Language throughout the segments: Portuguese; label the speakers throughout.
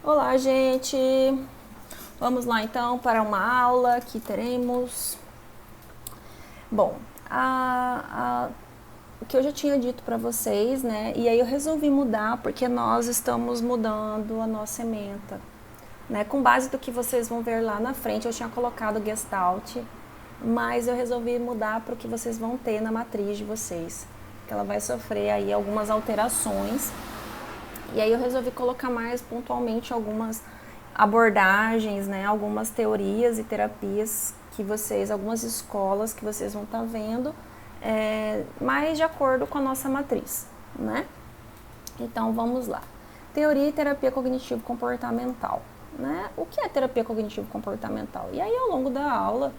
Speaker 1: Olá, gente! Vamos lá então para uma aula que teremos. Bom, o que eu já tinha dito para vocês, né? E aí eu resolvi mudar porque nós estamos mudando a nossa ementa, né? Com base do que vocês vão ver lá na frente, eu tinha colocado Gestalt, mas eu resolvi mudar para o que vocês vão ter na matriz de vocês, que ela vai sofrer aí algumas alterações. E aí eu resolvi colocar mais pontualmente algumas abordagens, né, algumas teorias e terapias que vocês, algumas escolas que vocês vão estar vendo, mais de acordo com a nossa matriz, né? Então vamos lá. Teoria e terapia cognitivo-comportamental, né? O que é terapia cognitivo-comportamental? E aí ao longo da aula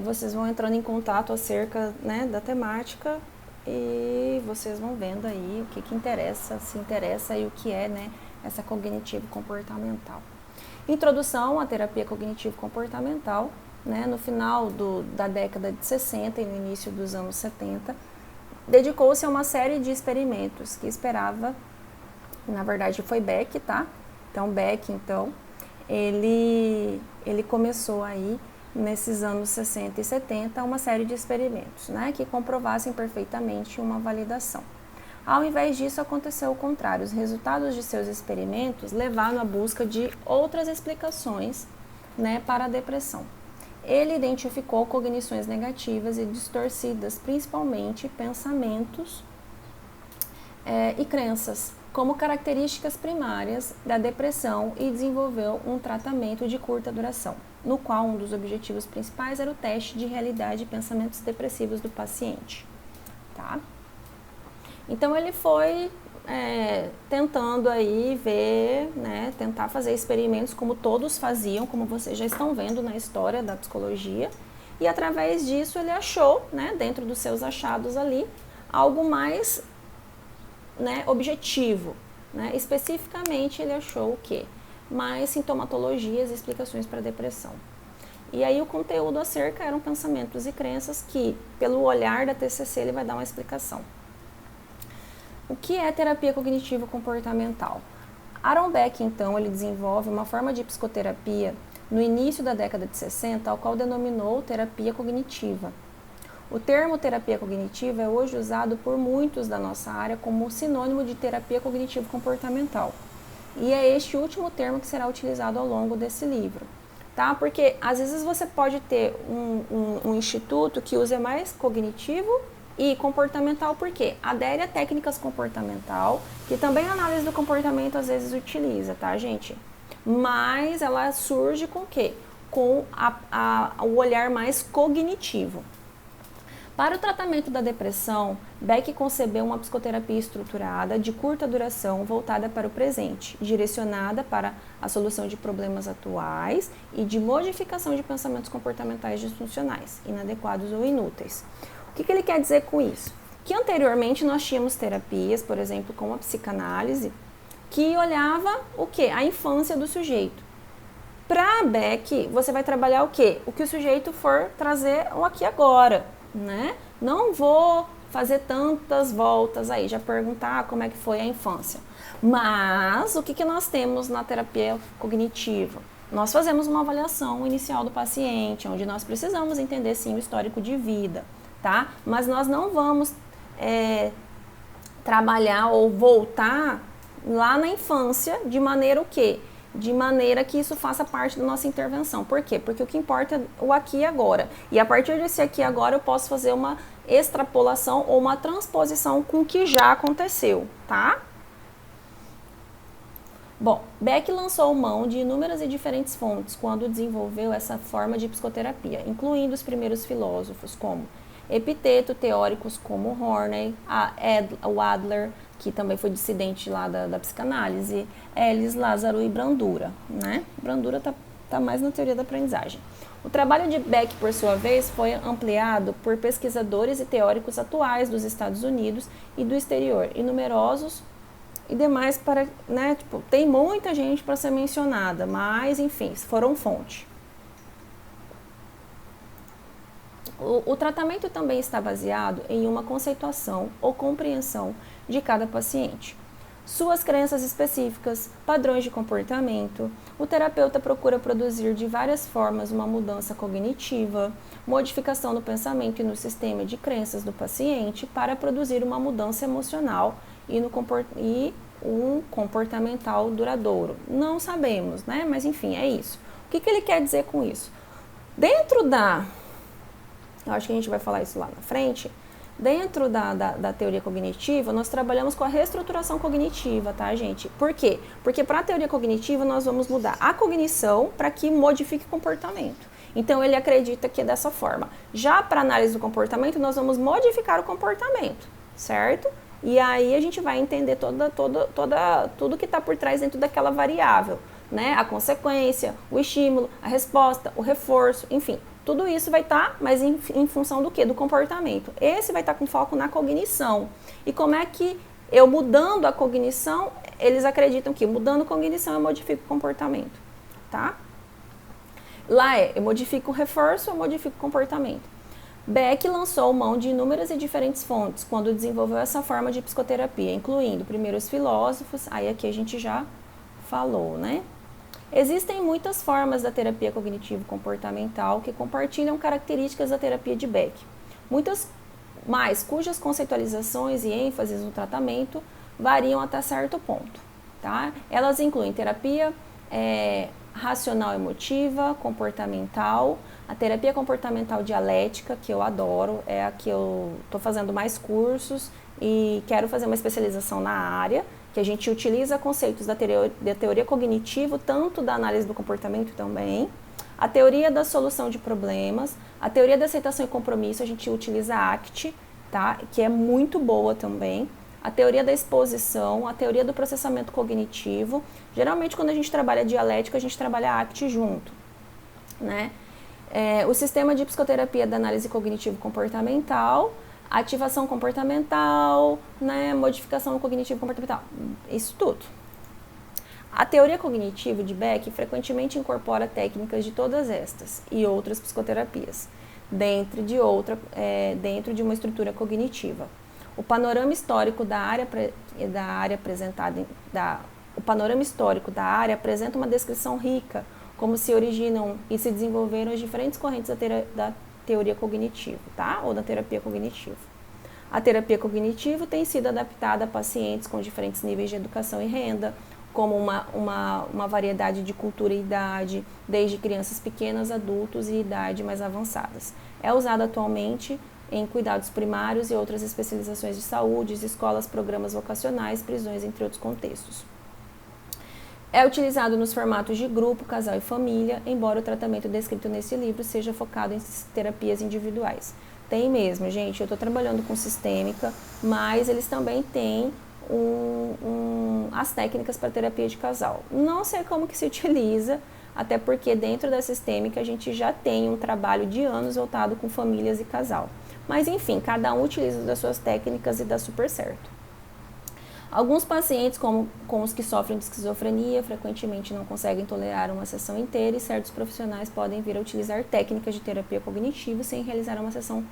Speaker 1: vocês vão entrando em contato acerca, né, da temática e vocês vão vendo aí o que interessa, se interessa e o que é, né, essa cognitivo-comportamental. Introdução à terapia cognitivo-comportamental, né, no final da década de 60 e no início dos anos 70, dedicou-se a uma série de experimentos que esperava, na verdade foi Beck, tá? Então Beck, ele começou aí nesses anos 60 e 70 uma série de experimentos, né, que comprovassem perfeitamente uma validação. Ao invés disso, aconteceu o contrário. Os resultados de seus experimentos levaram à busca de outras explicações, né, para a depressão. Ele identificou cognições negativas e distorcidas, principalmente pensamentos e crenças, como características primárias da depressão e desenvolveu um tratamento de curta duração, no qual um dos objetivos principais era o teste de realidade de pensamentos depressivos do paciente. Tá? Então ele foi tentando aí ver, né, tentar fazer experimentos como todos faziam, como vocês já estão vendo na história da psicologia, e através disso ele achou, né, dentro dos seus achados ali, algo mais, né, objetivo, né? Especificamente ele achou o quê? Mais sintomatologias e explicações para a depressão. E aí o conteúdo acerca eram pensamentos e crenças que, pelo olhar da TCC, ele vai dar uma explicação. O que é terapia cognitivo-comportamental? Aaron Beck, então, ele desenvolve uma forma de psicoterapia no início da década de 60, ao qual denominou terapia cognitiva. O termo terapia cognitiva é hoje usado por muitos da nossa área como sinônimo de terapia cognitivo-comportamental. E é este último termo que será utilizado ao longo desse livro. Tá? Porque às vezes você pode ter um instituto que use mais cognitivo e comportamental, porque adere a técnicas comportamental, que também a análise do comportamento às vezes utiliza, tá, gente? Mas ela surge com o quê? Com o olhar mais cognitivo. Para o tratamento da depressão, Beck concebeu uma psicoterapia estruturada, de curta duração, voltada para o presente, direcionada para a solução de problemas atuais e de modificação de pensamentos comportamentais disfuncionais, inadequados ou inúteis. O que ele quer dizer com isso? Que anteriormente nós tínhamos terapias, por exemplo, como a psicanálise, que olhava o quê? A infância do sujeito. Para Beck, você vai trabalhar o quê? O que o sujeito for trazer o aqui e agora, né? Não vou fazer tantas voltas aí, já perguntar como é que foi a infância. Mas o que nós temos na terapia cognitiva? Nós fazemos uma avaliação inicial do paciente, onde nós precisamos entender sim o histórico de vida, tá? Mas nós não vamos trabalhar ou voltar lá na infância de maneira o quê? De maneira que isso faça parte da nossa intervenção. Por quê? Porque o que importa é o aqui e agora. E a partir desse aqui e agora eu posso fazer uma extrapolação ou uma transposição com o que já aconteceu, tá? Bom, Beck lançou mão de inúmeras e diferentes fontes quando desenvolveu essa forma de psicoterapia, incluindo os primeiros filósofos como Epiteto, teóricos como Horney, o Adler, que também foi dissidente lá da psicanálise, Ellis, Lázaro e Bandura, né? Bandura tá mais na teoria da aprendizagem. O trabalho de Beck, por sua vez, foi ampliado por pesquisadores e teóricos atuais dos Estados Unidos e do exterior, e numerosos e demais para, né, tipo, tem muita gente para ser mencionada, mas enfim, foram fonte. O tratamento também está baseado em uma conceituação ou compreensão de cada paciente. suas crenças específicas, padrões de comportamento. O terapeuta procura produzir de várias formas uma mudança cognitiva, modificação no pensamento e no sistema de crenças do paciente para produzir uma mudança emocional e um comportamental duradouro. Não sabemos, né? Mas enfim, é isso. O que ele quer dizer com isso? Dentro eu acho que a gente vai falar isso lá na frente. Dentro da teoria cognitiva, nós trabalhamos com a reestruturação cognitiva, tá, gente? Por quê? Porque para a teoria cognitiva, nós vamos mudar a cognição para que modifique o comportamento. Então, ele acredita que é dessa forma. Já para análise do comportamento, nós vamos modificar o comportamento, certo? E aí, a gente vai entender tudo que está por trás dentro daquela variável, né? A consequência, o estímulo, a resposta, o reforço, enfim. Tudo isso vai estar, mas em função do quê? Do comportamento. Esse vai estar com foco na cognição. E como é que eu mudando a cognição, eles acreditam que mudando a cognição eu modifico o comportamento, tá? Lá eu modifico o reforço, eu modifico o comportamento. Beck lançou mão de inúmeras e diferentes fontes quando desenvolveu essa forma de psicoterapia, incluindo primeiro os filósofos, aí aqui a gente já falou, né? Existem muitas formas da terapia cognitivo-comportamental que compartilham características da terapia de Beck, muitas mais cujas conceitualizações e ênfases no tratamento variam até certo ponto. Tá? Elas incluem terapia racional emotiva, comportamental, a terapia comportamental dialética, que eu adoro, é a que eu estou fazendo mais cursos e quero fazer uma especialização na área, que a gente utiliza conceitos da teoria cognitiva, tanto da análise do comportamento também, a teoria da solução de problemas, a teoria da aceitação e compromisso, a gente utiliza a ACT, tá? Que é muito boa também, a teoria da exposição, a teoria do processamento cognitivo. Geralmente, quando a gente trabalha dialética, a gente trabalha a ACT junto, né? O sistema de psicoterapia da análise cognitivo-comportamental, ativação comportamental, né, modificação cognitivo-comportamental, isso tudo. A teoria cognitiva de Beck frequentemente incorpora técnicas de todas estas e outras psicoterapias, dentro de uma estrutura cognitiva. O panorama histórico da área apresenta uma descrição rica, como se originam e se desenvolveram as diferentes correntes da teoria cognitiva, tá? Ou da terapia cognitiva. A terapia cognitiva tem sido adaptada a pacientes com diferentes níveis de educação e renda, como uma variedade de cultura e idade, desde crianças pequenas, adultos e idade mais avançadas. É usada atualmente em cuidados primários e outras especializações de saúde, escolas, programas vocacionais, prisões, entre outros contextos. É utilizado nos formatos de grupo, casal e família, embora o tratamento descrito nesse livro seja focado em terapias individuais. Tem mesmo, gente, eu estou trabalhando com sistêmica, mas eles também têm as técnicas para terapia de casal. Não sei como que se utiliza, até porque dentro da sistêmica a gente já tem um trabalho de anos voltado com famílias e casal. Mas enfim, cada um utiliza das suas técnicas e dá super certo. Alguns pacientes, como os que sofrem de esquizofrenia, frequentemente não conseguem tolerar uma sessão inteira e certos profissionais podem vir a utilizar técnicas de terapia cognitiva sem realizar uma sessão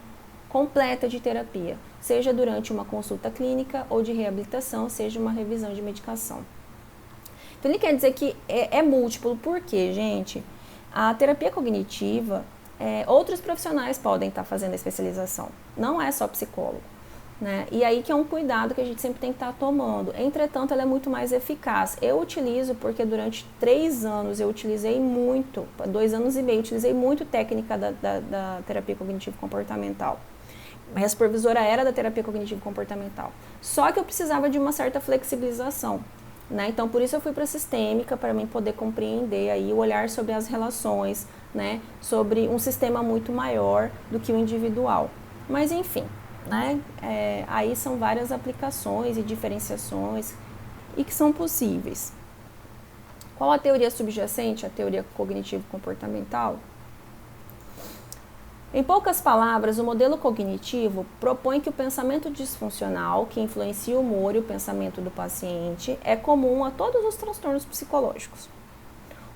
Speaker 1: completa de terapia, seja durante uma consulta clínica ou de reabilitação, seja uma revisão de medicação. Então, ele quer dizer que é múltiplo, porque, gente, a terapia cognitiva, outros profissionais podem estar fazendo a especialização, não é só psicólogo. Né? E aí que é um cuidado que a gente sempre tem que estar tomando. Entretanto, ela é muito mais eficaz. Eu utilizo porque durante 3 anos eu utilizei muito, 2 anos e meio, utilizei muito técnica da terapia cognitivo-comportamental. Minha supervisora era da terapia cognitivo-comportamental. Só que eu precisava de uma certa flexibilização. Né? Então, por isso eu fui para a sistêmica, para mim poder compreender aí o olhar sobre as relações, né? Sobre um sistema muito maior do que o individual. Mas, enfim. Né? Aí são várias aplicações e diferenciações e que são possíveis. Qual a teoria subjacente à teoria cognitivo-comportamental? Em poucas palavras, o modelo cognitivo propõe que o pensamento disfuncional, que influencia o humor e o pensamento do paciente, é comum a todos os transtornos psicológicos.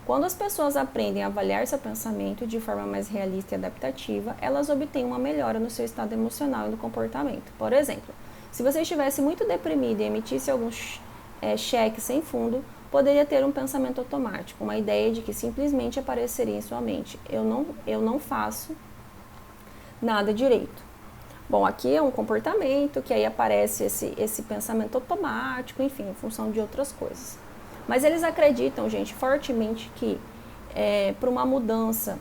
Speaker 1: Quando as pessoas aprendem a avaliar seu pensamento de forma mais realista e adaptativa, elas obtêm uma melhora no seu estado emocional e no comportamento. Por exemplo, se você estivesse muito deprimido e emitisse alguns cheque sem fundo, poderia ter um pensamento automático, uma ideia de que simplesmente apareceria em sua mente: eu não faço nada direito. Bom, aqui é um comportamento que aí aparece esse pensamento automático, enfim, em função de outras coisas. Mas eles acreditam, gente, fortemente que para uma mudança,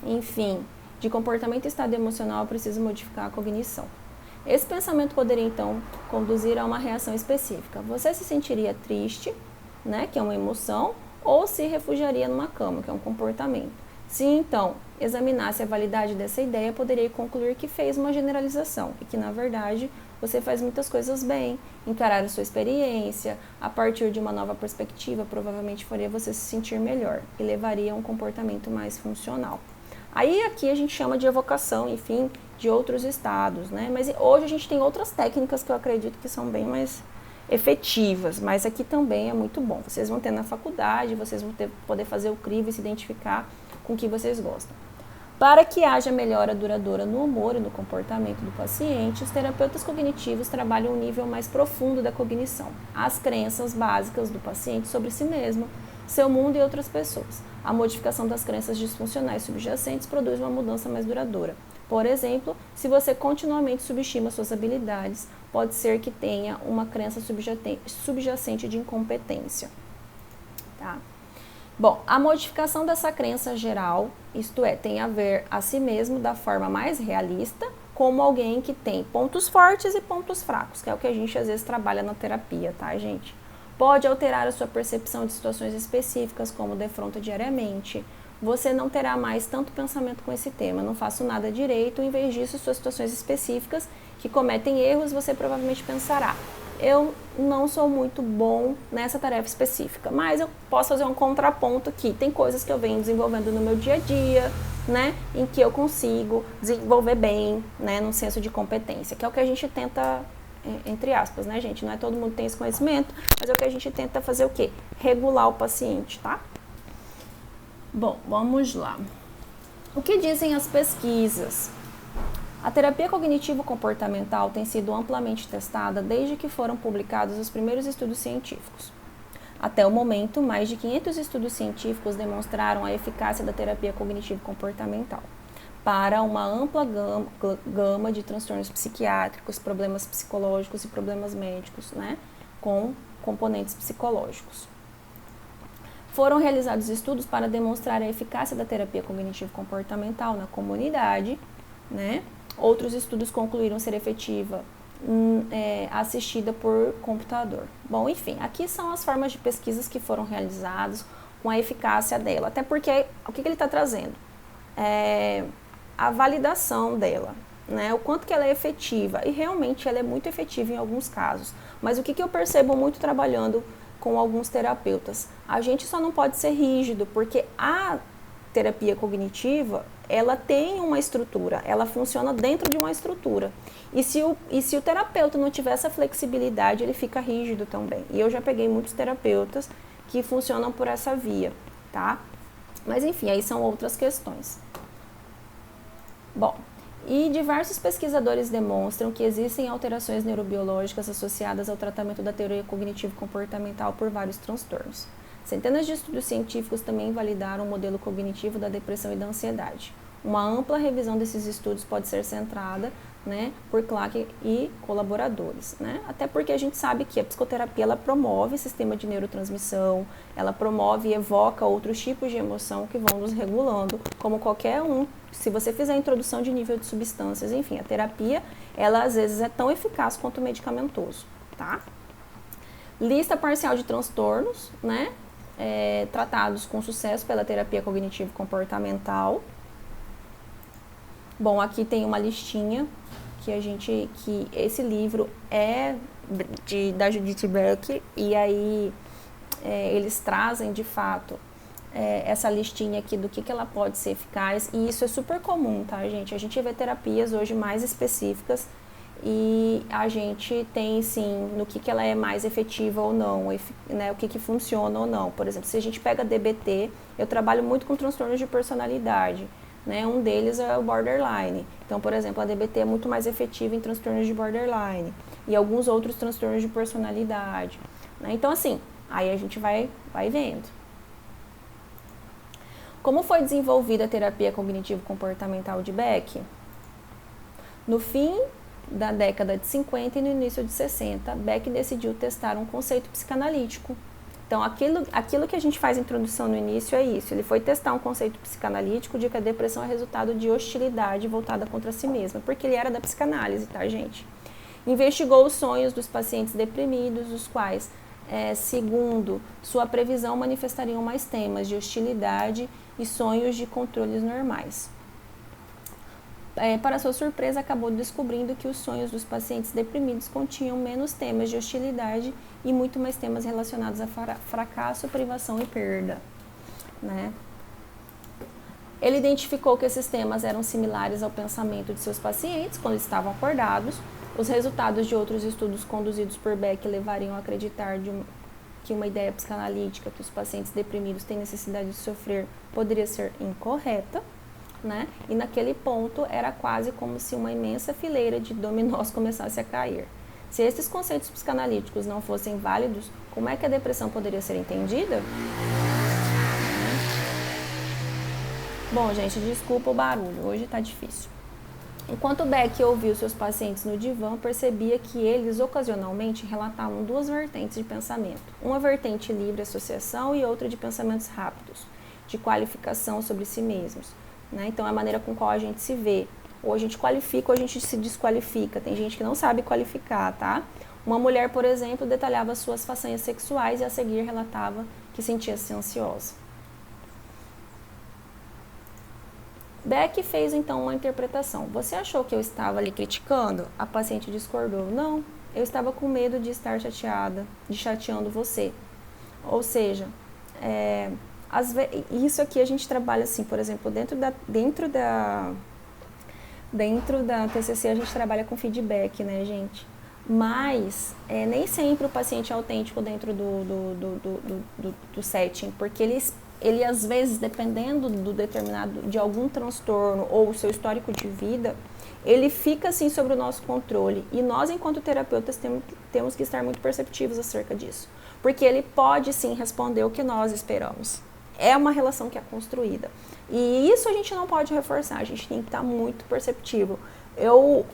Speaker 1: enfim, de comportamento e estado emocional, é preciso modificar a cognição. Esse pensamento poderia, então, conduzir a uma reação específica. Você se sentiria triste, né, que é uma emoção, ou se refugiaria numa cama, que é um comportamento. Se, então, examinasse a validade dessa ideia, poderia concluir que fez uma generalização e que, na verdade, você faz muitas coisas bem. Encarar a sua experiência, a partir de uma nova perspectiva, provavelmente faria você se sentir melhor e levaria a um comportamento mais funcional. Aí aqui a gente chama de evocação, enfim, de outros estados, né? Mas hoje a gente tem outras técnicas que eu acredito que são bem mais efetivas, mas aqui também é muito bom. Vocês vão ter na faculdade, vocês vão poder fazer o crivo e se identificar com o que vocês gostam. Para que haja melhora duradoura no humor e no comportamento do paciente, os terapeutas cognitivos trabalham um nível mais profundo da cognição, as crenças básicas do paciente sobre si mesmo, seu mundo e outras pessoas. A modificação das crenças disfuncionais subjacentes produz uma mudança mais duradoura. Por exemplo, se você continuamente subestima suas habilidades, pode ser que tenha uma crença subjacente de incompetência. Tá? Bom, a modificação dessa crença geral, isto é, tem a ver a si mesmo da forma mais realista, como alguém que tem pontos fortes e pontos fracos, que é o que a gente às vezes trabalha na terapia, tá, gente? Pode alterar a sua percepção de situações específicas, como defronta diariamente. Você não terá mais tanto pensamento com esse tema, não faço nada direito, em vez disso, suas situações específicas que cometem erros, você provavelmente pensará: eu não sou muito bom nessa tarefa específica, mas eu posso fazer um contraponto aqui. Tem coisas que eu venho desenvolvendo no meu dia a dia, né, em que eu consigo desenvolver bem, né, num senso de competência, que é o que a gente tenta, entre aspas, né, gente? Não é todo mundo que tem esse conhecimento, mas é o que a gente tenta fazer o quê? Regular o paciente, tá? Bom, vamos lá. O que dizem as pesquisas? A terapia cognitivo-comportamental tem sido amplamente testada desde que foram publicados os primeiros estudos científicos. Até o momento, mais de 500 estudos científicos demonstraram a eficácia da terapia cognitivo-comportamental para uma ampla gama de transtornos psiquiátricos, problemas psicológicos e problemas médicos, né, com componentes psicológicos. Foram realizados estudos para demonstrar a eficácia da terapia cognitivo-comportamental na comunidade, né? Outros estudos concluíram ser efetiva assistida por computador. Bom, enfim, aqui são as formas de pesquisas que foram realizadas com a eficácia dela. Até porque, o que ele está trazendo? A validação dela, né? O quanto que ela é efetiva. E realmente ela é muito efetiva em alguns casos. Mas o que eu percebo muito trabalhando com alguns terapeutas? A gente só não pode ser rígido, porque a terapia cognitiva, ela tem uma estrutura, ela funciona dentro de uma estrutura. E se o terapeuta não tiver essa flexibilidade, ele fica rígido também. E eu já peguei muitos terapeutas que funcionam por essa via, tá? Mas enfim, aí são outras questões. Bom, e diversos pesquisadores demonstram que existem alterações neurobiológicas associadas ao tratamento da teoria cognitivo-comportamental por vários transtornos. Centenas de estudos científicos também validaram o modelo cognitivo da depressão e da ansiedade. Uma ampla revisão desses estudos pode ser centrada, né, por Clark e colaboradores, né? Até porque a gente sabe que a psicoterapia ela promove sistema de neurotransmissão, ela promove e evoca outros tipos de emoção que vão nos regulando, como qualquer um. Se você fizer a introdução de nível de substâncias, enfim, a terapia, ela às vezes é tão eficaz quanto o medicamentoso, tá? Lista parcial de transtornos, né? Tratados com sucesso pela terapia cognitivo-comportamental. Bom, aqui tem uma listinha que esse livro é da Judith Beck, e aí eles trazem de fato essa listinha aqui do que ela pode ser eficaz, e isso é super comum, tá, gente? A gente vê terapias hoje mais específicas e a gente tem, sim, no que ela é mais efetiva ou não, né, o que funciona ou não. Por exemplo, se a gente pega DBT, eu trabalho muito com transtornos de personalidade, né, um deles é o borderline. Então, por exemplo, a DBT é muito mais efetiva em transtornos de borderline e alguns outros transtornos de personalidade. né? Então, assim, aí a gente vai vendo. Como foi desenvolvida a terapia cognitivo-comportamental de Beck? No fim da década de 50 e no início de 60, Beck decidiu testar um conceito psicanalítico. Então, aquilo que a gente faz introdução no início é isso. Ele foi testar um conceito psicanalítico de que a depressão é resultado de hostilidade voltada contra si mesma, porque ele era da psicanálise, tá, gente? Investigou os sonhos dos pacientes deprimidos, os quais, segundo sua previsão, manifestariam mais temas de hostilidade e sonhos de controles normais. Para sua surpresa, acabou descobrindo que os sonhos dos pacientes deprimidos continham menos temas de hostilidade e muito mais temas relacionados a fracasso, privação e perda, né? Ele identificou que esses temas eram similares ao pensamento de seus pacientes quando estavam acordados. Os resultados de outros estudos conduzidos por Beck levariam a acreditar que uma ideia psicanalítica que os pacientes deprimidos têm necessidade de sofrer poderia ser incorreta, né? E naquele ponto era quase como se uma imensa fileira de dominós começasse a cair. Se esses conceitos psicanalíticos não fossem válidos, como é que a depressão poderia ser entendida? Bom, gente, desculpa o barulho, hoje tá difícil. Enquanto Beck ouviu seus pacientes no divã, percebia que eles ocasionalmente relatavam duas vertentes de pensamento. Uma vertente livre associação e outra de pensamentos rápidos, de qualificação sobre si mesmos. Né? Então, é a maneira com qual a gente se vê. Ou a gente qualifica ou a gente se desqualifica. Tem gente que não sabe qualificar, tá? Uma mulher, por exemplo, detalhava suas façanhas sexuais e a seguir relatava que sentia-se ansiosa. Beck fez então uma interpretação. Você achou que eu estava lhe criticando? A paciente discordou. Não, eu estava com medo de estar chateada, de chateando você. Ou seja, isso aqui a gente trabalha assim, por exemplo, dentro da TCC a gente trabalha com feedback, né, gente? Mas nem sempre o paciente é autêntico dentro do setting, porque ele às vezes, dependendo de algum transtorno ou o seu histórico de vida, ele fica assim sobre o nosso controle. E nós, enquanto terapeutas, temos que estar muito perceptivos acerca disso. Porque ele pode sim responder o que nós esperamos. É uma relação que é construída. E isso a gente não pode reforçar, a gente tem que estar muito perceptivo.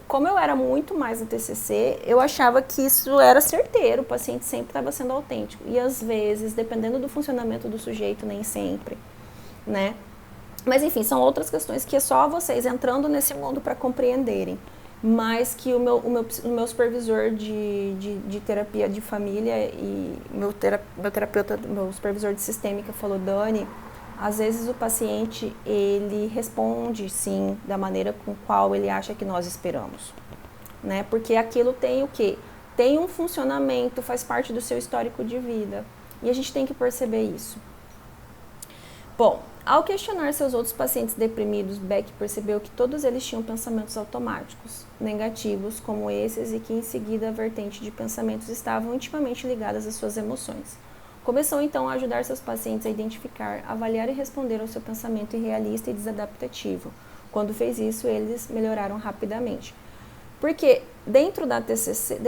Speaker 1: Como eu era muito mais no TCC, eu achava que isso era certeiro, o paciente sempre estava sendo autêntico. E às vezes, dependendo do funcionamento do sujeito, nem sempre, né? Mas enfim, são outras questões que é só vocês entrando nesse mundo para compreenderem. Mas que o meu supervisor de terapia de família e meu terapeuta, meu supervisor de sistêmica falou, Dani, às vezes o paciente, ele responde sim da maneira com qual ele acha que nós esperamos, né? Porque aquilo tem o quê? Tem um funcionamento, faz parte do seu histórico de vida. E a gente tem que perceber isso. Bom, ao questionar seus outros pacientes deprimidos, Beck percebeu que todos eles tinham pensamentos automáticos, negativos como esses, e que em seguida a vertente de pensamentos estavam intimamente ligadas às suas emoções. Começou então a ajudar seus pacientes a identificar, avaliar e responder ao seu pensamento irrealista e desadaptativo. Quando fez isso, eles melhoraram rapidamente. Porque dentro da TCC,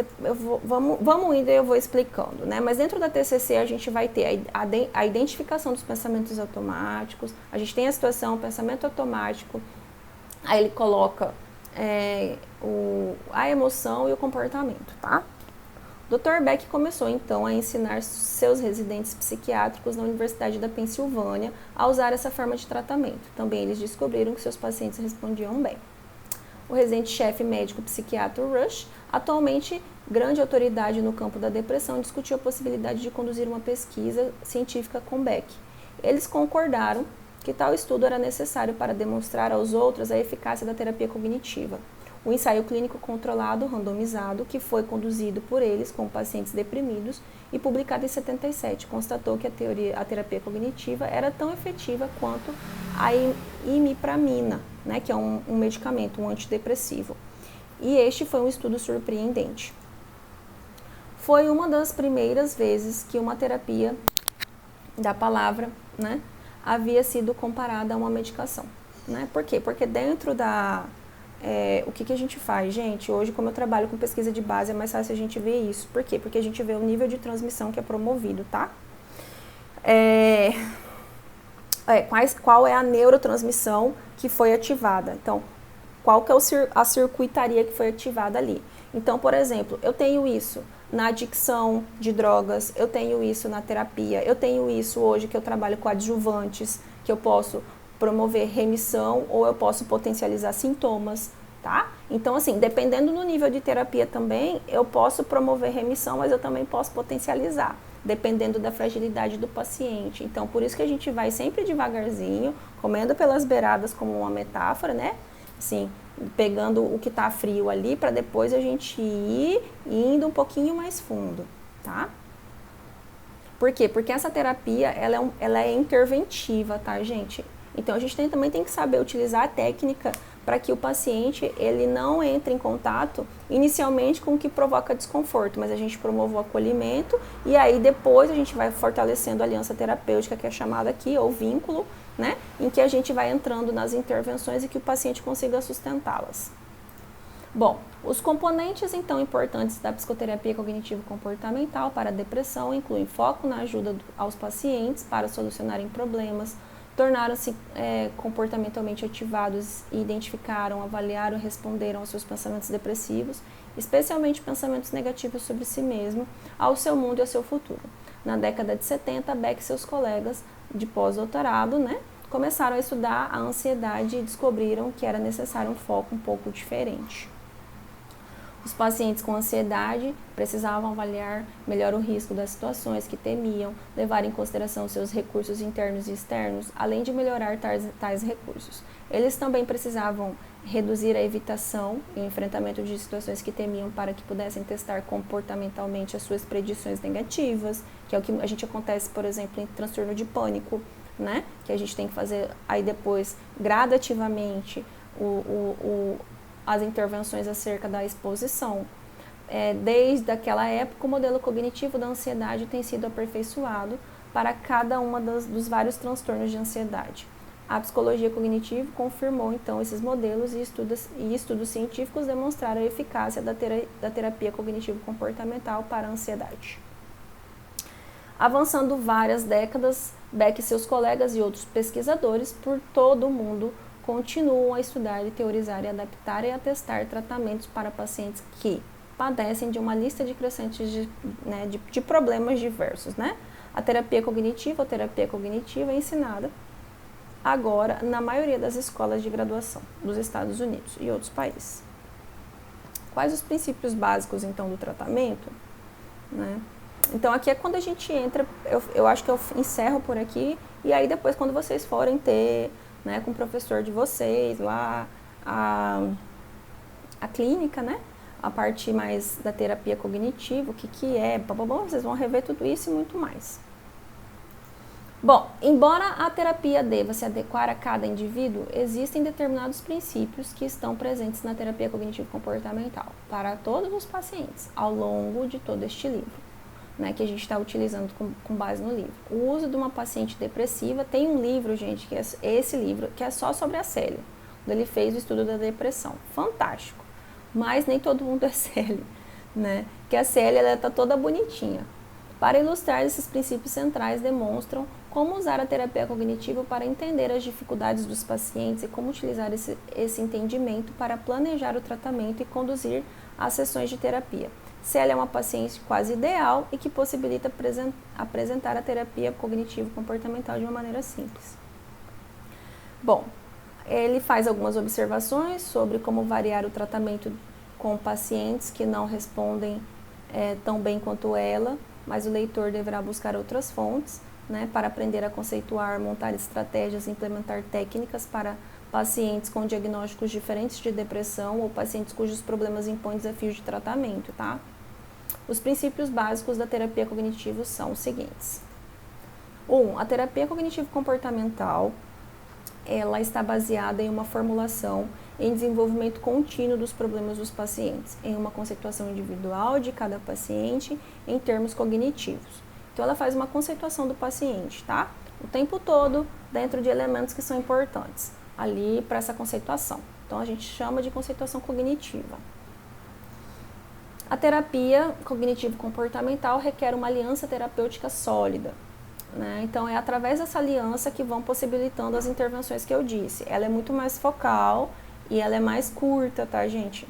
Speaker 1: vamos indo e eu vou explicando, né? Mas dentro da TCC a gente vai ter a identificação dos pensamentos automáticos, a gente tem a situação, o pensamento automático, aí ele coloca a emoção e o comportamento, tá? Dr. Beck começou então a ensinar seus residentes psiquiátricos na Universidade da Pensilvânia a usar essa forma de tratamento. Também eles descobriram que seus pacientes respondiam bem. O residente-chefe médico psiquiatra Rush, atualmente grande autoridade no campo da depressão, discutiu a possibilidade de conduzir uma pesquisa científica com Beck. Eles concordaram que tal estudo era necessário para demonstrar aos outros a eficácia da terapia cognitiva. O ensaio clínico controlado, randomizado, que foi conduzido por eles com pacientes deprimidos e publicado em 77, constatou que a terapia cognitiva era tão efetiva quanto a imipramina, né, que é um medicamento, um antidepressivo. E este foi um estudo surpreendente. Foi uma das primeiras vezes que uma terapia da palavra, havia sido comparada a uma medicação. Por quê? Porque dentro o que a gente faz? Gente, hoje, como eu trabalho com pesquisa de base, é mais fácil a gente ver isso. Por quê? Porque a gente vê o nível de transmissão que é promovido, tá? Qual é a neurotransmissão que foi ativada? Então, qual que é a circuitaria que foi ativada ali? Então, por exemplo, eu tenho isso na adicção de drogas, eu tenho isso na terapia, eu tenho isso hoje que eu trabalho com adjuvantes, que eu posso promover remissão ou eu posso potencializar sintomas, tá? Então, assim, dependendo do nível de terapia também, eu posso promover remissão, mas eu também posso potencializar, dependendo da fragilidade do paciente. Então, por isso que a gente vai sempre devagarzinho, comendo pelas beiradas como uma metáfora, né? Assim, pegando o que está frio ali para depois a gente ir indo um pouquinho mais fundo, tá? Por quê? Porque essa terapia, ela é interventiva, tá, gente? Então, a gente também tem que saber utilizar a técnica para que o paciente, ele não entre em contato inicialmente com o que provoca desconforto, mas a gente promove o acolhimento e aí depois a gente vai fortalecendo a aliança terapêutica, que é chamada aqui, ou vínculo, né? Em que a gente vai entrando nas intervenções e que o paciente consiga sustentá-las. Bom, os componentes então importantes da psicoterapia cognitivo-comportamental para a depressão incluem foco na ajuda aos pacientes para solucionarem problemas, tornaram-se comportamentalmente ativados e identificaram, avaliaram e responderam aos seus pensamentos depressivos, especialmente pensamentos negativos sobre si mesmo, ao seu mundo e ao seu futuro. Na década de 70, Beck e seus colegas de pós-doutorado, né, começaram a estudar a ansiedade e descobriram que era necessário um foco um pouco diferente. Os pacientes com ansiedade precisavam avaliar melhor o risco das situações que temiam, levar em consideração seus recursos internos e externos, além de melhorar tais recursos. Eles também precisavam reduzir a evitação e o enfrentamento de situações que temiam para que pudessem testar comportamentalmente as suas predições negativas, que é o que a gente acontece, por exemplo, em transtorno de pânico, né? Que a gente tem que fazer aí depois gradativamente as intervenções acerca da exposição. Desde aquela época, o modelo cognitivo da ansiedade tem sido aperfeiçoado para cada uma dos vários transtornos de ansiedade. A psicologia cognitiva confirmou, então, esses modelos e estudos científicos demonstraram a eficácia da terapia cognitivo-comportamental para a ansiedade. Avançando várias décadas, Beck e seus colegas e outros pesquisadores por todo o mundo continuam a estudar e teorizar e adaptar e a testar tratamentos para pacientes que padecem de uma lista de crescentes de problemas diversos, né? A terapia cognitiva é ensinada agora na maioria das escolas de graduação dos Estados Unidos e outros países. Quais os princípios básicos, então, do tratamento? Né? Então, aqui é quando a gente entra, eu acho que eu encerro por aqui, e aí depois, quando vocês forem ter, né, com o professor de vocês lá, a clínica, né, a parte mais da terapia cognitiva, o que é, vocês vão rever tudo isso e muito mais. Bom, embora a terapia deva se adequar a cada indivíduo, existem determinados princípios que estão presentes na terapia cognitivo-comportamental para todos os pacientes ao longo de todo este livro, né, que a gente está utilizando com base no livro. O uso de uma paciente depressiva, tem um livro, gente, que é esse livro, que é só sobre a Célia, quando ele fez o estudo da depressão. Fantástico. Mas nem todo mundo é Célia, né? Que a Célia, ela está toda bonitinha. Para ilustrar esses princípios centrais, demonstram como usar a terapia cognitiva para entender as dificuldades dos pacientes e como utilizar esse entendimento para planejar o tratamento e conduzir as sessões de terapia. Célia é uma paciente quase ideal e que possibilita apresentar a terapia cognitivo-comportamental de uma maneira simples. Bom, ele faz algumas observações sobre como variar o tratamento com pacientes que não respondem tão bem quanto ela, mas o leitor deverá buscar outras fontes, né, para aprender a conceituar, montar estratégias e implementar técnicas para pacientes com diagnósticos diferentes de depressão ou pacientes cujos problemas impõem desafios de tratamento, tá? Os princípios básicos da terapia cognitiva são os seguintes. 1. A terapia cognitivo-comportamental, ela está baseada em uma formulação em desenvolvimento contínuo dos problemas dos pacientes, em uma conceituação individual de cada paciente em termos cognitivos. Então, ela faz uma conceituação do paciente, tá? O tempo todo, dentro de elementos que são importantes ali para essa conceituação. Então, a gente chama de conceituação cognitiva. A terapia cognitivo-comportamental requer uma aliança terapêutica sólida, né? Então, é através dessa aliança que vão possibilitando as intervenções que eu disse. Ela é muito mais focal e ela é mais curta, tá, gente?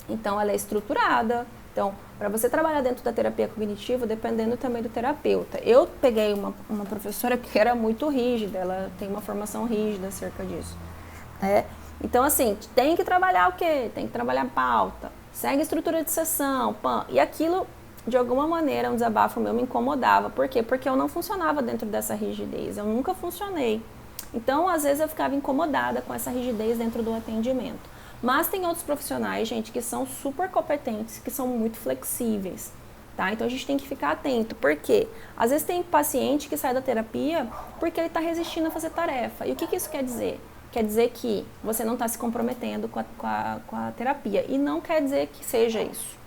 Speaker 1: Então, ela é estruturada. Então, para você trabalhar dentro da terapia cognitiva, dependendo também do terapeuta. Eu peguei uma professora que era muito rígida, ela tem uma formação rígida acerca disso, né? Então, assim, tem que trabalhar o quê? Tem que trabalhar pauta, segue a estrutura de sessão, pã. E aquilo, de alguma maneira, um desabafo meu me incomodava. Por quê? Porque eu não funcionava dentro dessa rigidez, eu nunca funcionei. Então, às vezes, eu ficava incomodada com essa rigidez dentro do atendimento. Mas tem outros profissionais, gente, que são super competentes, que são muito flexíveis, tá? Então, a gente tem que ficar atento. Por quê? Às vezes tem paciente que sai da terapia porque ele está resistindo a fazer tarefa. E o que isso quer dizer? Quer dizer que você não está se comprometendo com a terapia. E não quer dizer que seja isso.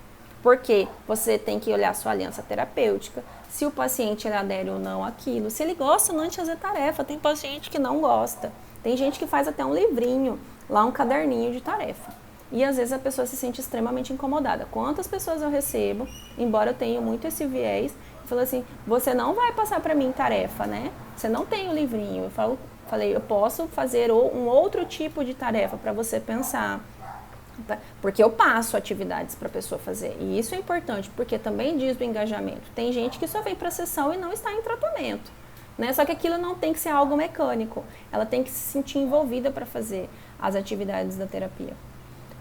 Speaker 1: Porque você tem que olhar a sua aliança terapêutica, se o paciente ele adere ou não àquilo, se ele gosta ou não de fazer tarefa. Tem paciente que não gosta. Tem gente que faz até um livrinho, lá um caderninho de tarefa. E às vezes a pessoa se sente extremamente incomodada. Quantas pessoas eu recebo, embora eu tenha muito esse viés, falo assim, você não vai passar para mim tarefa, né? Você não tem o livrinho. Eu falei, eu posso fazer um outro tipo de tarefa para você pensar. Porque eu passo atividades para a pessoa fazer. E isso é importante, porque também diz do engajamento. Tem gente que só vem para a sessão e não está em tratamento, né? Só que aquilo não tem que ser algo mecânico. Ela tem que se sentir envolvida para fazer as atividades da terapia.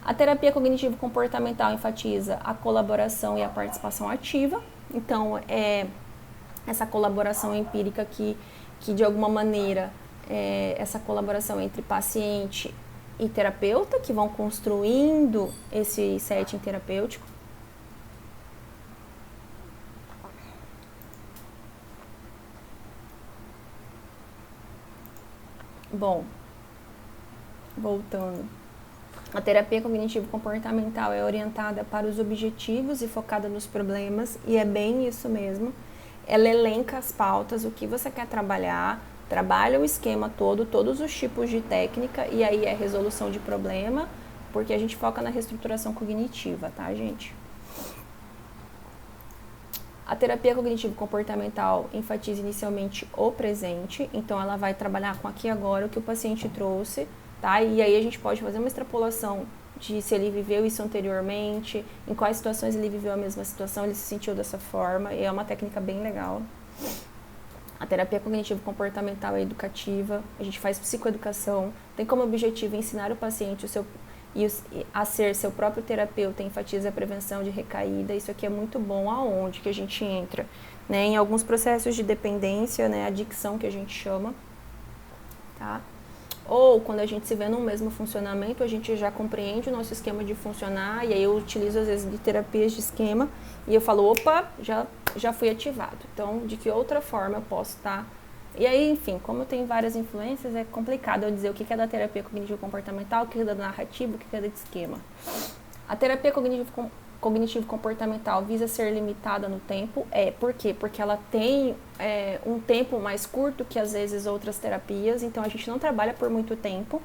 Speaker 1: A terapia cognitivo-comportamental enfatiza a colaboração e a participação ativa. Então, é essa colaboração empírica que de alguma maneira, essa colaboração entre paciente e terapeuta, que vão construindo esse setting terapêutico. Bom, voltando. A terapia cognitivo-comportamental é orientada para os objetivos e focada nos problemas, e é bem isso mesmo. Ela elenca as pautas, o que você quer trabalhar, trabalha o esquema todo, todos os tipos de técnica, e aí é resolução de problema, porque a gente foca na reestruturação cognitiva, tá, gente? A terapia cognitivo-comportamental enfatiza inicialmente o presente, então ela vai trabalhar com aqui e agora o que o paciente trouxe, tá? E aí a gente pode fazer uma extrapolação de se ele viveu isso anteriormente, em quais situações ele viveu a mesma situação, ele se sentiu dessa forma, e é uma técnica bem legal. A terapia cognitivo-comportamental é educativa, a gente faz psicoeducação, tem como objetivo ensinar o paciente a ser seu próprio terapeuta, enfatiza a prevenção de recaída. Isso aqui é muito bom aonde que a gente entra, né? Em alguns processos de dependência, né? Adicção que a gente chama, tá? Ou quando a gente se vê num mesmo funcionamento, a gente já compreende o nosso esquema de funcionar, e aí eu utilizo às vezes de terapias de esquema, e eu falo, opa, já fui ativado. Então, de que outra forma eu posso estar... E aí, enfim, como eu tenho várias influências, é complicado eu dizer o que é da terapia cognitivo-comportamental, o que é da narrativa, o que é da esquema. A terapia cognitivo-comportamental visa ser limitada no tempo. Por quê? Porque ela tem um tempo mais curto que, às vezes, outras terapias, então a gente não trabalha por muito tempo.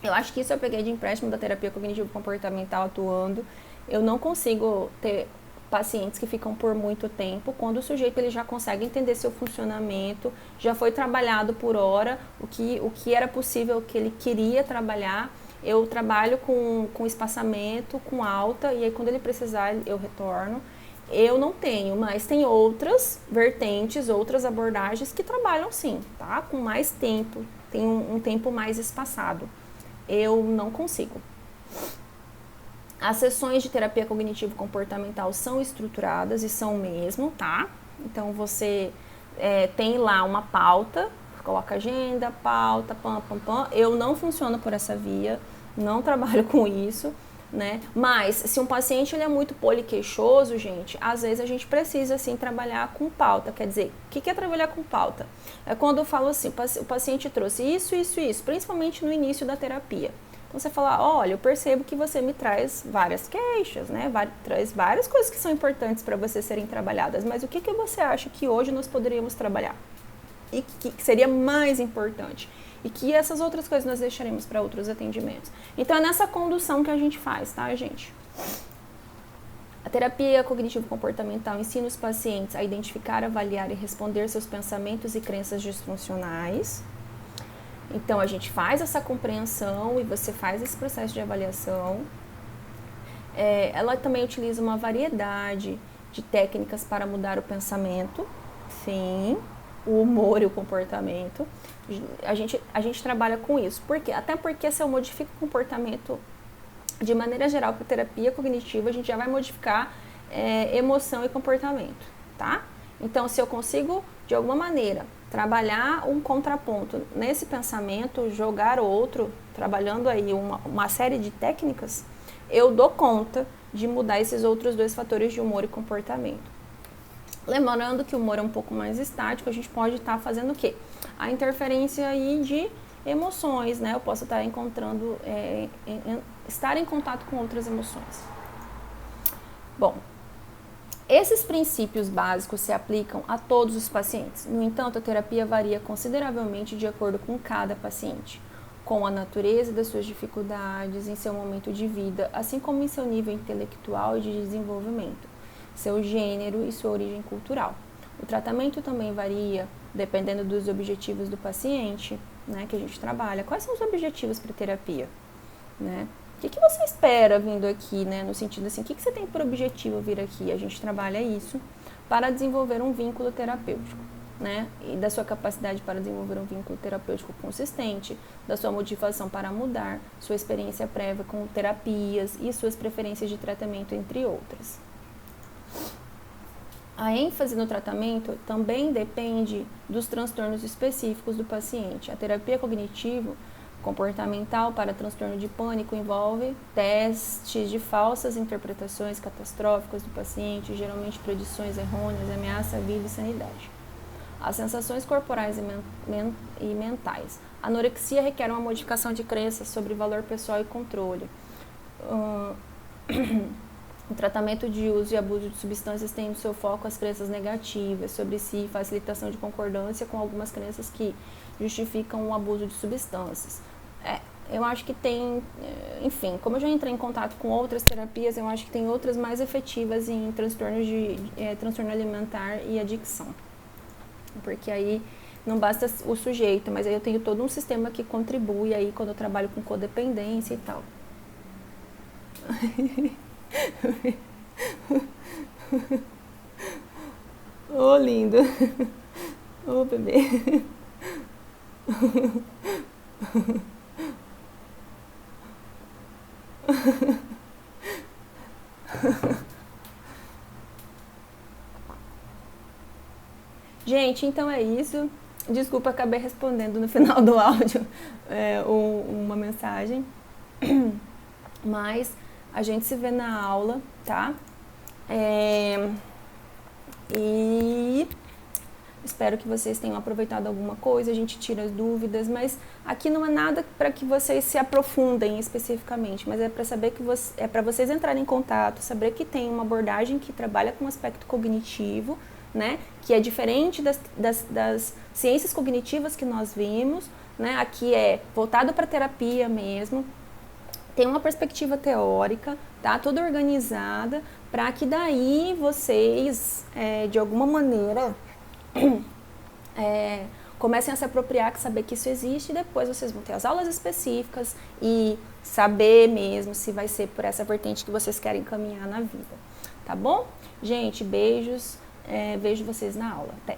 Speaker 1: Eu acho que isso eu peguei de empréstimo da terapia cognitivo-comportamental atuando. Eu não consigo ter pacientes que ficam por muito tempo, quando o sujeito ele já consegue entender seu funcionamento, já foi trabalhado por hora, o que era possível, o que ele queria trabalhar. Eu trabalho com espaçamento, com alta, e aí quando ele precisar eu retorno. Eu não tenho, mas tem outras vertentes, outras abordagens que trabalham sim, tá? Com mais tempo, tem um tempo mais espaçado. Eu não consigo. As sessões de terapia cognitivo-comportamental são estruturadas e são mesmo, tá? Então, você tem lá uma pauta, coloca agenda, pauta, pam, pam, pam. Eu não funciono por essa via, não trabalho com isso, né? Mas, se um paciente ele é muito poliqueixoso, gente, às vezes a gente precisa, assim, trabalhar com pauta. Quer dizer, o que é trabalhar com pauta? É quando eu falo assim, o paciente trouxe isso, principalmente no início da terapia. Você fala, olha, eu percebo que você me traz várias queixas, né? Traz várias coisas que são importantes para você serem trabalhadas, mas o que você acha que hoje nós poderíamos trabalhar? E que seria mais importante? e que essas outras coisas nós deixaremos para outros atendimentos. Então é nessa condução que a gente faz, tá, gente? A terapia cognitivo-comportamental ensina os pacientes a identificar, avaliar e responder seus pensamentos e crenças disfuncionais. Então, a gente faz essa compreensão e você faz esse processo de avaliação. Ela também utiliza uma variedade de técnicas para mudar o pensamento, sim, o humor e o comportamento. A gente trabalha com isso. Por quê? Até porque se eu modifico o comportamento de maneira geral para terapia cognitiva, a gente já vai modificar emoção e comportamento, tá? Então, se eu consigo, de alguma maneira, trabalhar um contraponto nesse pensamento, jogar outro, trabalhando aí uma série de técnicas, eu dou conta de mudar esses outros dois fatores de humor e comportamento. Lembrando que o humor é um pouco mais estático, a gente pode estar fazendo o quê? A interferência aí de emoções, né? Eu posso estar encontrando, estar em contato com outras emoções. Bom, esses princípios básicos se aplicam a todos os pacientes. No entanto, a terapia varia consideravelmente de acordo com cada paciente, com a natureza das suas dificuldades em seu momento de vida, assim como em seu nível intelectual e de desenvolvimento, seu gênero e sua origem cultural. O tratamento também varia dependendo dos objetivos do paciente, né, que a gente trabalha. Quais são os objetivos para a terapia? Né? O que você espera vindo aqui, né? No sentido assim, o que você tem por objetivo vir aqui? A gente trabalha isso para desenvolver um vínculo terapêutico, né? E da sua capacidade para desenvolver um vínculo terapêutico consistente, da sua motivação para mudar, sua experiência prévia com terapias e suas preferências de tratamento, entre outras. A ênfase no tratamento também depende dos transtornos específicos do paciente. A terapia cognitivo-comportamental para transtorno de pânico envolve testes de falsas interpretações catastróficas do paciente, geralmente predições errôneas, ameaça à vida e sanidade. As sensações corporais e mentais. A anorexia requer uma modificação de crenças sobre valor pessoal e controle. O tratamento de uso e abuso de substâncias tem no seu foco as crenças negativas sobre si, facilitação de concordância com algumas crenças que justificam o abuso de substâncias. Eu acho que tem, enfim, como eu já entrei em contato com outras terapias, eu acho que tem outras mais efetivas em transtornos transtorno alimentar e adicção. Porque aí não basta o sujeito, mas aí eu tenho todo um sistema que contribui aí quando eu trabalho com codependência e tal. Oh, lindo. Oh, bebê. Gente, então é isso. Desculpa, acabei respondendo no final do áudio uma mensagem. Mas a gente se vê na aula, tá? E espero que vocês tenham aproveitado alguma coisa, a gente tira as dúvidas, mas aqui não é nada para que vocês se aprofundem especificamente, mas é para saber que é para vocês entrarem em contato, saber que tem uma abordagem que trabalha com o aspecto cognitivo, né? Que é diferente das ciências cognitivas que nós vimos, né? Aqui é voltado para terapia mesmo. Tem uma perspectiva teórica, tá? Toda organizada, para que daí vocês, de alguma maneira, comecem a se apropriar, saber que isso existe, e depois vocês vão ter as aulas específicas e saber mesmo se vai ser por essa vertente que vocês querem caminhar na vida, tá bom? Gente, beijos, vejo vocês na aula. Até!